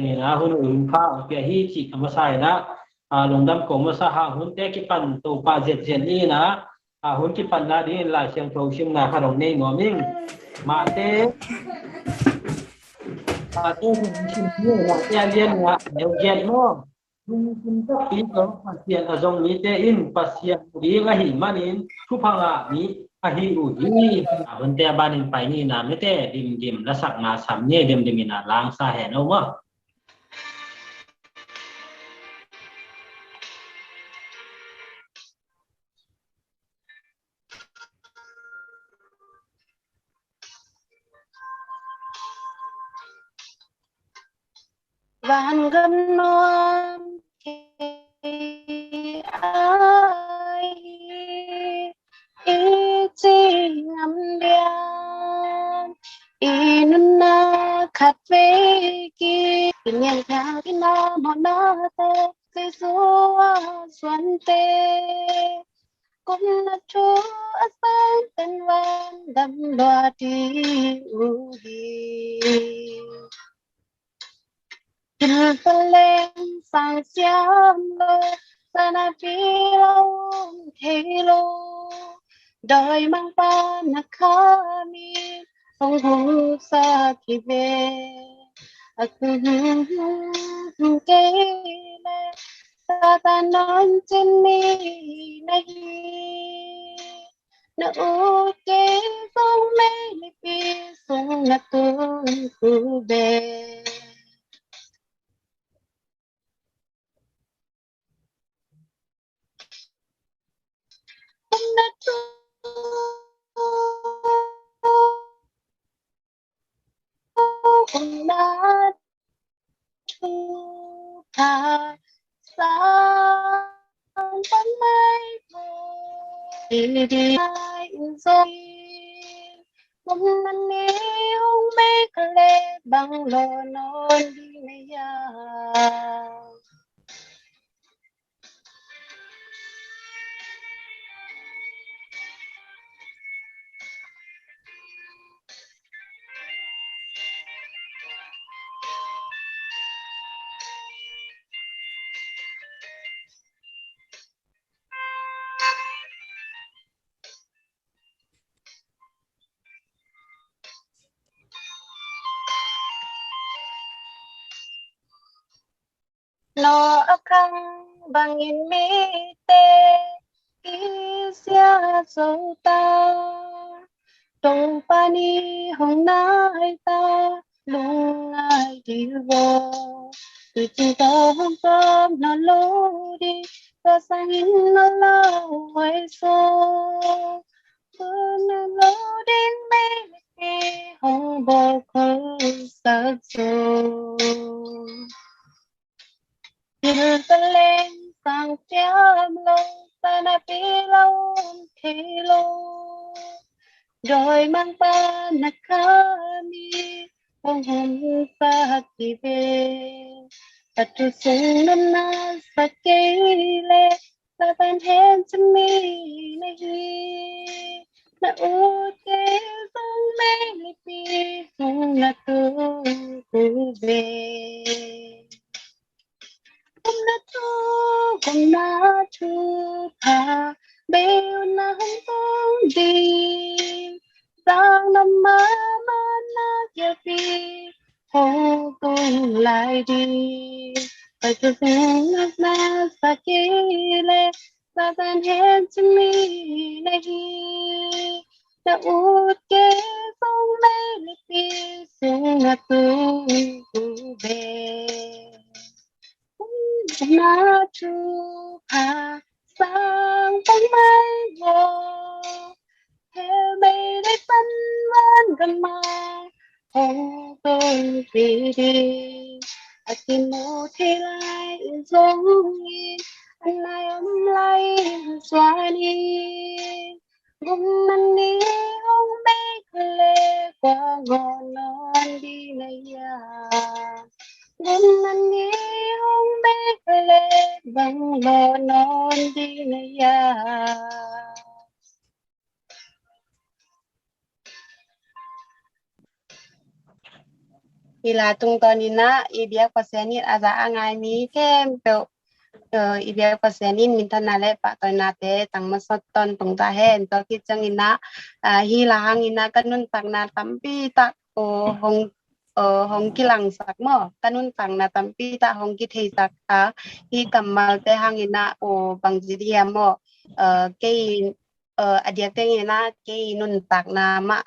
นี่นะหุ่นอื่นฟ้าเปียฮีจิธรรมชาตินะลงดำกมสหหุ่นเตกิปันตูปาเจ็ดนี่นะหุ่นกิปันนาดีหลายเสียงโทชิมนาขนมนี่งอมิงมาเตหุ่นชิมนี่นะเรียนนะเดี๋ยวเย็นมั้งหุ่นก็ปีก็ปัสเซียนจงนี้เตอินปัสเซียนดีก็หิมานินทุพังอ่ะนี้หิอุดีบันเตบานินไปนี่นะไม่เตดิมละสักนาสามเนี่ยดิมนะล้างสาแหนเอามั้งวันกำนวนอีจีงำเดียนอีนุนนาขัดเวกีกินยังแถวที่น้ำหอนาเตเคยสัวสวนเตกุมนาทูอาสังเป็นวันดำลวดีอูดีกินตะเลงสังเสียมโลสนาฟีโลเทโลโดยมังปานาคามีองหูสากิเวอะคือเกเลสาตานอนจินนีนาฮีนะอูเกทรงเมลิปีทรงนะตุคูเบนะตุนะตุทาสานปันไม่โกดีทรงมันนี้ห้องเมฆเลบังโลนอนดีในยาโนอคังบังอินมีเตอิเสียโซตาตรงปานีห้องนายตาลุงไอดีโวตุจิตาห้องกอบนอนโลดีก็สังอินนอลาไว้โซคือนโลดินไม่มีห้องบอกคนสักโซกินตะเลงสังเสียมลงสนาปีลงเทโลโดยมังปานาคามีองหุมสากิเวปัจจุสุงนันนาสเกเลสะเป็นเห็นจะมีในฮีนะอูเกทรงเมลิปีทรงนะตูกูเบกุมนาทูพาเบลนาหงตงดีสร้างนำมานาเกียปีโฮตุงลายดีไปจะสิ่งนักนาสกิเลสะเป็นเห็นจะมีในฮีจะอูดเกทรงเมลิปีสุงนาตูกูเบนาทูพาสร้างต้องไม่โวเฮไม่ได้ปันวันกันมาคงต้องปีดีอาทิโมเทไลทรงยีอันไหนอมไหลสวานีกุมมันนี้ห้องไม่เคลกว่างอนอนดีในยากุมมันนี้ห้องไม่เคลบังโลนอนดีในยา อีลาตุงตอนนี้นะอีเบียกว่าแสนิดอาจจะงายมีแค่เปอีเบียกว่าแสนิดมินทนาและปะตอนนาเตตังมาสดตอนตรงตาแห่นตอคิดจังอินะฮีลาหังอินะกันุนตักนาตัมปีตะโอhong kilang sak mo kanun tang na tampi ta hong ki thei sak a hi kamal te hangina o bangjiria mo ke adia te na ke nun tak na ma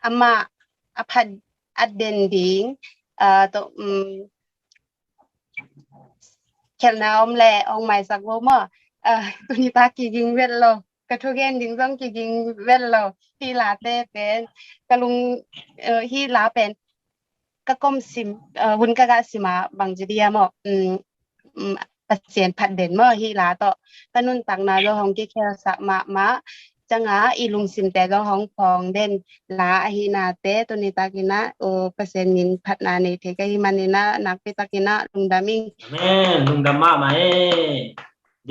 ama apad adending to kelna omle ong mai sak wo mo tuni ta ki ging vel loกะทุเกนดิงซ่องกิกิงเวลโลฮีลาเตเป็นกะลุงฮีลาเป็นกะกอมซิมหุนกะกะสิมาบังจิเดียมปะเสียนผัดเด่นมอฮีลาตอกะนุนตักนาโลของกิแคสะมาจังอีลุงซิมแต่โลของพองเด่นลาฮีนาเตตุนิตากินะโอเปอร์เซ็นต์นินผัดนาเนเทกะฮิมันนินะนักปิตากินะลุงดามิงแม่ลุงดามามา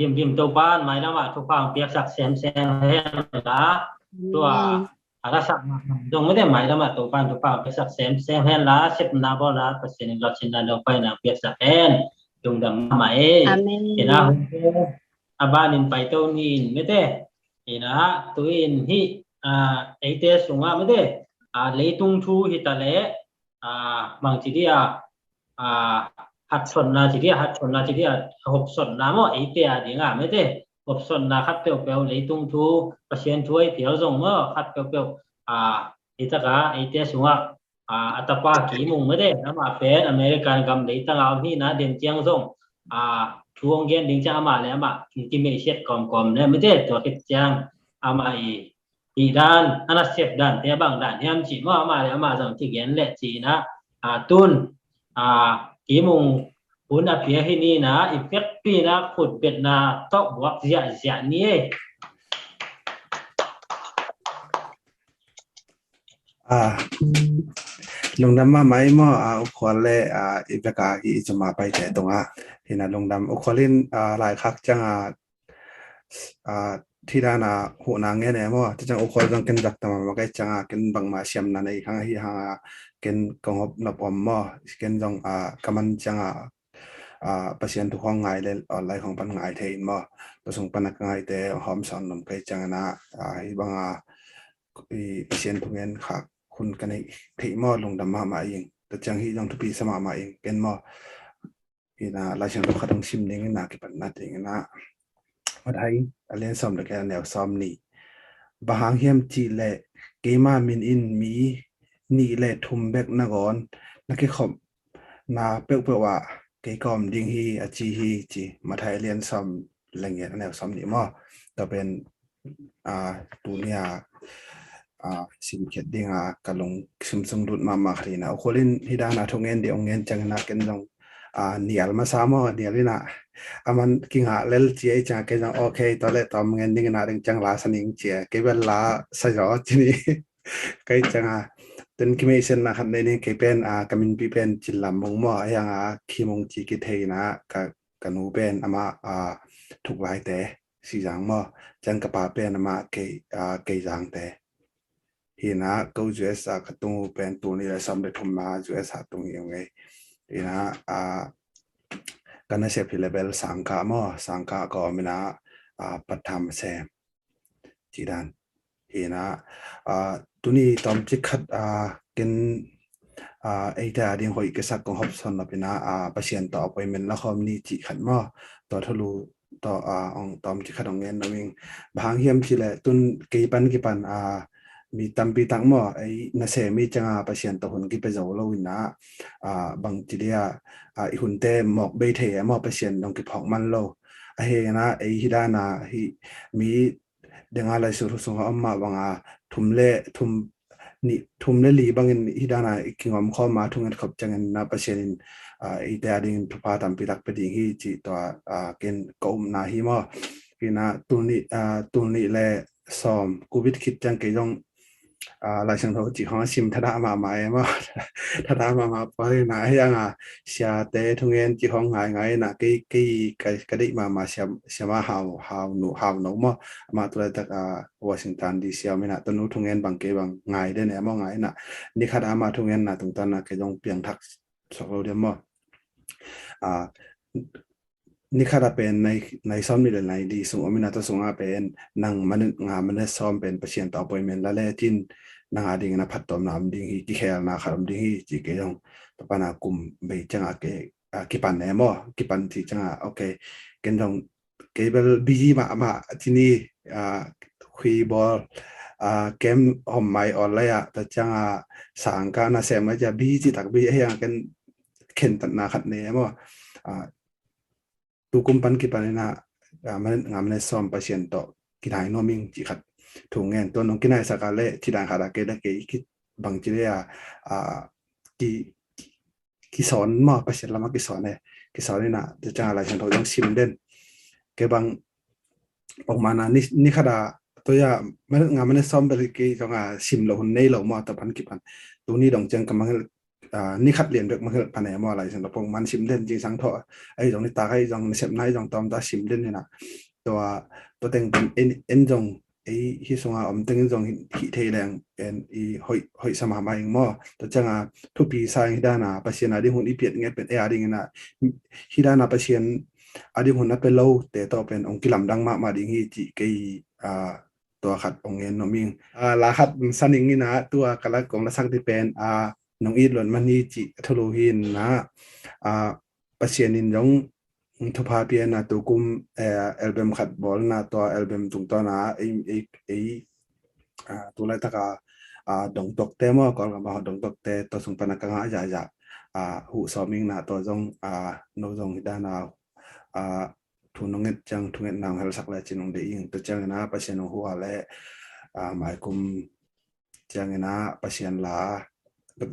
ดิมตัวบ้านหมายนะว่าทุกความเปียกสักแสนให้ละตัวอาราสักตรงไม่ได้หมายนะว่าตัวบ้านทุกความเปียกสักแสนให้ละ10นาบ่ละเปอร์เซ็นต์ลดสินดอกไปนะเปียกสักแอนลุงดามาอาเมนเห็นนะอาบ้านินไปตัวนี้ไม่ได้เห็นนะตัวอินฮิไอเตสุงะไม่ได้เลตุงทูฮิตะเลบางทีเดียหัดสนนาทีเดียหัดสนนาทีเดีย6สนนาmoไอเตียดิงะไม่ได้6สนนาคัดเปียวๆเลยตุงทูเปอร์เซ็นต์ช่วยเปียวส่งmoคัดเปียวๆอิตะกะไอเตสุงะอัตปากีมุงไม่ได้นะมาเป็นอเมริกันกำเลยตั้งเอานี่นะเด่นเจียงส่งทวงเย็นดิงจะมาแล้วมากินไม่เช็ดกอมๆเนี่ยไม่ได้ตัวคิดจังเอามาอีด้านอันนั้นเสียบด้านแต่บางด้านยามจิมาแล้วมาจังที่เย็นแหละจีนะตุนกีมุงอุณเพียให้นี่นะอีเฟกปีนะขุดเป็ดนาตอกบวกเสียนี่ลงดำมาไหมมออุควาเลอีประกาอีจะมาไปแต่ตรงที่น่ะลงดำอุควาลินหลายคักจังที่ด้านหัวนางแน่ๆมอจังอุควาจังเกินจักตะมาไกจังเกินบังมาเสียมนั่นอีกครั้งที่หาเกินกองบนับอมมอเกินจังกำมันจังปะเสียนทุกห้องง่ายเลยออนไลน์ของปันง่ายเทนมอประสงค์ปันง่ายแต่หอมสอนนำไกจังนะอีบางปะเสียนทุกเงินคักคุณกันให้เทมอลงดำมาเองแต่จังฮีจังทุปีสมาเองเป็นมออีนะลายเชิงเราต้องชิมเองนะกิปันนัดเองนะว่าไทยเรียนซ้อมแต่แกแนวซ้อมนี่บางเฮียมจีแลเกมามินอินมีนี่แลทุมแบกนกอนนักขบนาเปลว่าเกกอมดิงฮีอจีฮีจีมาไทยเรียนซ้อมแรงเงี้ยแนวซ้อมนี่มอแต่เป็นตัวเนี่ยสิมเข็ดดิงกะลงซุมดุดมาครีนะโคลินฮิดานาทงเงินเดียวเงินจังนะกันจงเนียลมาซามอเนียลินะมันกิงเลลเจียจังเกจังโอเคตอนแรกตอมเงินดิงนะจังลาสนิงเจียเกเวลาสยอจินี่ไกจังตึนกิเมเซนนะครับในนี้เกเป็นกามินปีเป็นจิลลำมงมอยังคิมงจีกิเทนะกันนูเป็นมาถูกหลายแต่สีจังมอจังกะปาเป็นมาเกจังแต่ฮีนะก็จูเอสกตุงเป็นตัวนี้สำเร็จทุมมาจูเอสตุงยังไงฮีนะกันเซฟเลเวลสังกามอสังกาก็มีนะปัตตามเซมจีดันฮีนะตัวนี้ตอมจิคัดกินไอ้แต่เดียงหอยกษักของฮอบสันเป็นปะเชียนต่อไปเป็นละครนี้จิขัดมอต่อทะลุต่อตอมจิคัดของเงินนั่นเองบางเฮียมสิแหละตุนกี่ปันมีตัมปีตังมอไอ้นาเซมีจังปะเชียนต่อหุ่นกิเปโจโลวินะบางทีเดียอีหุ่นเตหมอกเบเทมอปะเชียนดองกิพอกมันโลเฮนะไอ้ฮิดานาฮิมีเดงอะไรสุรุสงอมมาบางทุมเลลีบางฮิดานากิงอมข้อมาทุงกันขบจังนะปะเชียนไอ้แต่ดิงทุพาตัมปีตักไปดิงฮิจิตัวเกนกอมนาฮิมอกินะตุนนี่แลซอมกูวิดคิดจังเกยอง หลายช่างโทจิฮ้อซิมทะดะมาหมายว่าทะดะมาปอยนะยังเสียเตทุงเงินจิฮ้องหายไงนะกะดิมาเสียมาหาวหนูมาตัวตะวอชิงตันดีซีไม่นะตนูทุงเงินบางเกบางไงได้เนี่ยมอไงนะนี่คาดามาทุงเงินนะตรงตอนนะเกจงเปียงทักสอกเราเดมนี่คาดาเป็นในซ้อมนี่เลยในดีสูงมินาตัวสูงเป็นนังมันซ้อมเป็นประเชียนต่อไปเมนละเลจินนางอาดิงนะพัดตอมน้ำดิ่งที่แค่นาขารมดิ่งจีเกยองปปนากุมไปจังเกกิปันแนมอกิปันที่จังโอเคเกนจงเกเบลบีมาที่นี่คุยบอลเกมหอมไม้ออนไลน์แต่จังสังการนาเซมจะบีจิตักบีให้ยังกันเข็นตัดนาขัดเนมตูกุมปันกิปันนะมันซ้อมประเชียนต่อกินายโนมิงจิขัดถุงเงินตัวน้องกินายสักการะที่ได้หาได้เกได้เกคิดบางทีเนี่ยกิสอนมาประเชียนละมากิสอนเนี่ยกิสอนนี่นะจะจังอะไรฉันต้องชิมเด่นเกบางออกมานะนี่ขดาตัวอย่ามันซ้อมไปเลยเกจังชิมเราหุ่นในเรามาแต่พันกิปันตัวนี้ดองจังกำลังนี่ขัดเรียนแบบมันคือปัญหาอะไรฉันต้องมันชิมเด่นจริงสังเถอะไอ้ตรงนี้ตาไอ้ตรงเสพไหนตรงตอมตาชิมเด่นเนี่ยนะตัวเต็งเป็นเอ็นจงไอ้ที่ส่งเต็งจงหิเทแรงเป็นหอยสมามาเองมั่วแต่จังทุกปีสร้างที่ด้านประเชียนอาดิหุ่นอีเปียดเงี้ยเป็นอาดิเงี้ยนะที่ด้านประเชียนอาดิหุ่นนั้นเป็นเล่าแต่ต่อเป็นองค์กิลำดังมากมาดิงี้จีกีตัวขัดองเงินน้องมิงลาขัดสันนิงนี่นะตัวกระกงละสักที่เป็นน้องอีดหล่นมันนี่จิทะลุหินนะประเชียนินยงทุพาเปียนะตัวกุมอัลบั้มขัดบอลนะตัวอัลบั้มตรงตัวนะตัวอะไรตะกาดงตกเตมก็กำลังดงตกเตตัวสุงปนักงาจะหูสอมิงนะตัวจงโนจงฮิดานาทุนงเงินจังทุนเงินนางเฮลสักเลยจินงเดียงตัวจังนะประเชียนหัวและหมายกุมจังนะประเชียนลา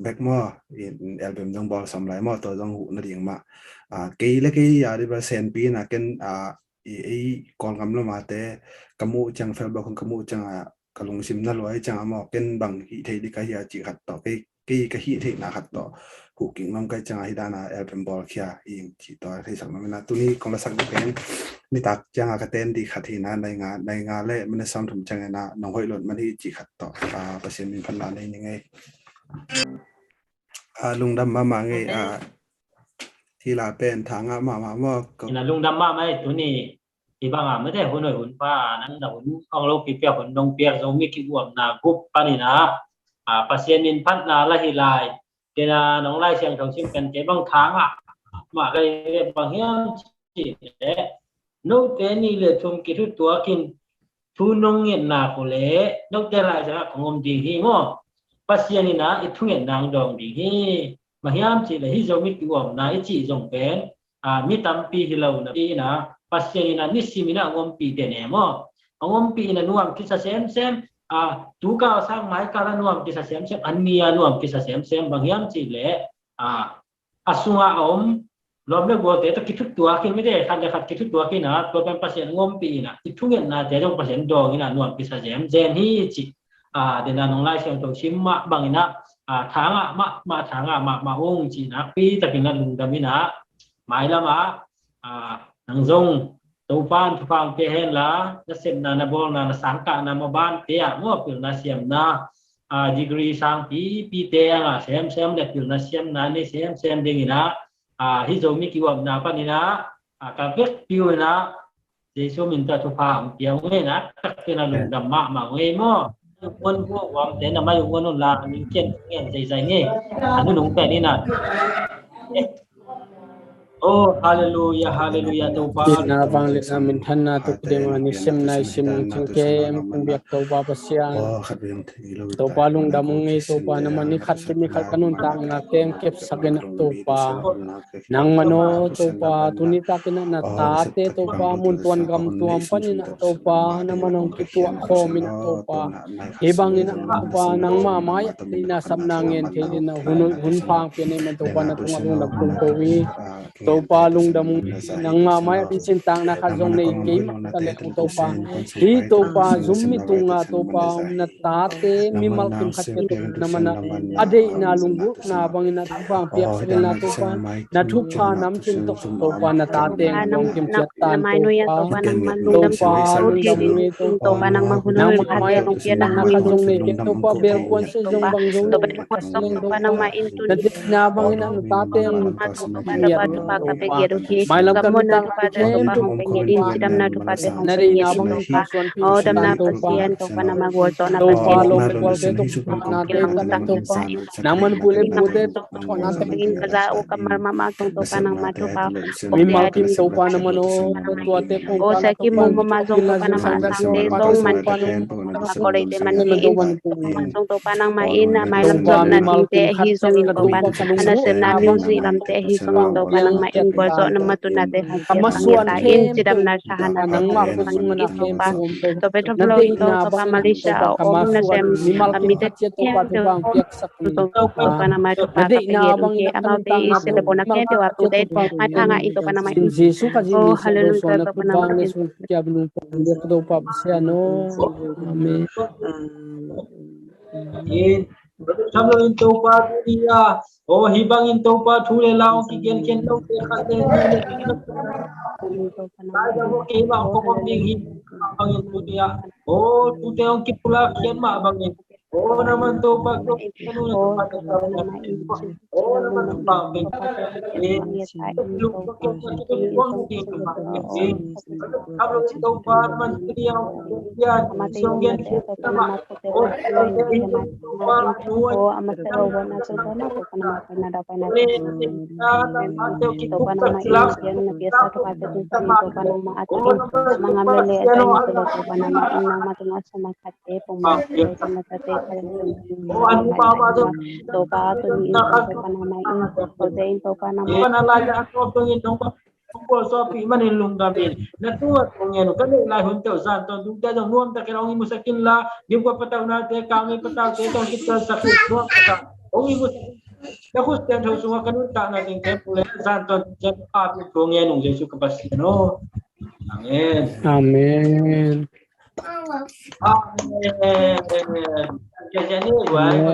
แบกมาอัลบั้มจงบอลสำหรับมาตัวจงหูนั่นเองมาเกี่ยเล็กยาดิบเซนปีนะกันกองกำลังมาแต่กมูจังเฟลบอกกมูจังกลงซิมนั่นเลยจังมากันบางฮิตที่กายจิขัดต่อเกี่ยกฮิตที่นักขัดต่อหูกิ่งน้องก็จังฮิดานาอัลบั้มบอลเขียอิงที่ต่อที่สักมันนะตัวนี้กองละสักเป็นนี่ตักจังกระเต้นดีขัดที่นั้นในงานเล่มันซ้ำถุงจังนะน้องหอยหล่นมันที่จิขัดต่อเปอร์เซ็นต์มีพันล้านได้ยังไงลุงดำมาไงที่ลาเป็นทางมาก็นะลุงดำมาไหมตัวนี้ที่บางไม่ได้หุ่นหน่อยหุ่นป้านั้นแต่หุ่นของเราปีเปียหุ่นดงเปียกทรงมีกี่บวมนะกุบปานี่นะปัสเซียนินพัฒนาละหิลายเจนาน้องไล่เชียงของชิมกันเจ็บบางทางมาเลยบางเฮียจีเละนูเตนี่เลยชมกิทุตัวกินทุนงเงินนาโคเลนกเจริญจะของอมดีที่ง้อปัสเซียนินะอีทุเงินนางดองดีที่มาเฮียมจีเลยที่จะมีกี่บวมนะอีจีจงเป็นมีตัมปีที่เรานะที่นะปัสเซียนินะนิสิมินะงอมปีเดเนมองอมปีนะนวมกิสเซมtu ka sang mai kala nuam kisa sem ania nuam kisa sem bangyam chi le asunga om lomle go te to kitut tua ki mi de khan de khat kitut tua ki na to pen pasien ngom pi na ithungen na de jong pasien dong ina nuam kisa sem jen hi chi de na nong lai sem to chim ma bangina thanga ma thanga ma ong chi na pi ta kin na lung da mi na mai la ma nang zongตัวบ้านทุกฝั่งเปลี่ยนละนักเสพนาบอลนาสังกัดนามาบ้านเตียมั่วเปลี่ยนนาเสียมนาดีกรีสังปีเตียงเสียมเด็กเปลี่ยนนาเสียมนานี่เสียมดิ่งนะฮิโซมิกิวามนาปานี่นะกับเวกพิวนะเจสุมินตาทุกฝั่งเปียงเว้นะตักเป็นอารมณ์ดำมาเว้ยมั่วคนพวกวามแต่นาไม่คนนั่นละมีเก่งใจเงี้ยอันนู้นหนุ่มแต่นี่นะOh hallelujah hallelujah toba na bang le samin thanna to kidema ni sim nai sim changke em pungbiak toba pasya toba lung damung ei toba naman ni khat kanun tang na kem kep sagen toba nang mano toba tunita kina na tate toba mun tuan gam tuam panina toba naman ang kitwa khomin toba ibang ina toba nang mamaya ina samnangin kayina hun pang pinay man toba na tunga na pungkowi pa lung dam nang mamay at sintang nakazong na game tale to pa hi to pa zummi tunga to pa na tate mimal kim khatet naman ade na lunggu na bangin na pa piak sel na to pa na thupa nam chin to pa na tate ngong kim chat tan to pa nang manlung dam to pa nang manghunul khatet nong pia na nakazong na game to pa bel kon se jong bang jong to pa nang ma into na bangin na tate ang mai lam kan ta pa to pa hong pengedin sidam na to pa te hong nari na bang oh dam na pasien to pa na magwo to na pasien lo kwal ke to na te ta to pa naman pule pute to na te pengin kaza o kamar mama to pa nang ma to pa mi mal kim to pa naman o to te ko o sa kim mo mama to pa na ma sang te dong man ko le te man ni to pa nang ma in mai lam to na te hi so in to pa ana sem na bin si lam te hi so to pa nang ma in ko so na matu na te ha ta in sidam na sahana nang ma ko sung na pa to pe to lo in to pa Malaysia o na sem mi te to pa to bang piak sak to pa na ma to pa te ke amau te se le bona ke te wa tu te atanga ito pa na ma in Jesu ka oh hallelujah to pa na ma in kya belum dia to pa sia no amen Samlo into pa dia o hibang into pa thule lao ki ken lo te khate ni mo ke ba ko ping hi bang into dia o tu te on ki pula kian ma bang o naman to pa ko ano na pa o naman pa ping lu ko ke wang di to pa samlo into pa man dia dia songgen sama o oh amatero wana so na ko kana na da pa na to pa na ma yan na piesa to pa to pa na ma atin mga mele at to pa na ma inang matunga sa makate pumapay sa makate to pa to ni to pa na ma in to dein to pa na ma na la ya ko to ni to ko so pi manin lunggamin na tuwa ngeno kani la hun to san to du da nuam ta kerong imu sakin la dim ko pataw na te kami pataw te to kita sakit nuam ta ong imu da khus ten tho sunga kanun ta na ting te pule san to jet pa pi ngeno jesu ka pas no amen amen amen jadi gua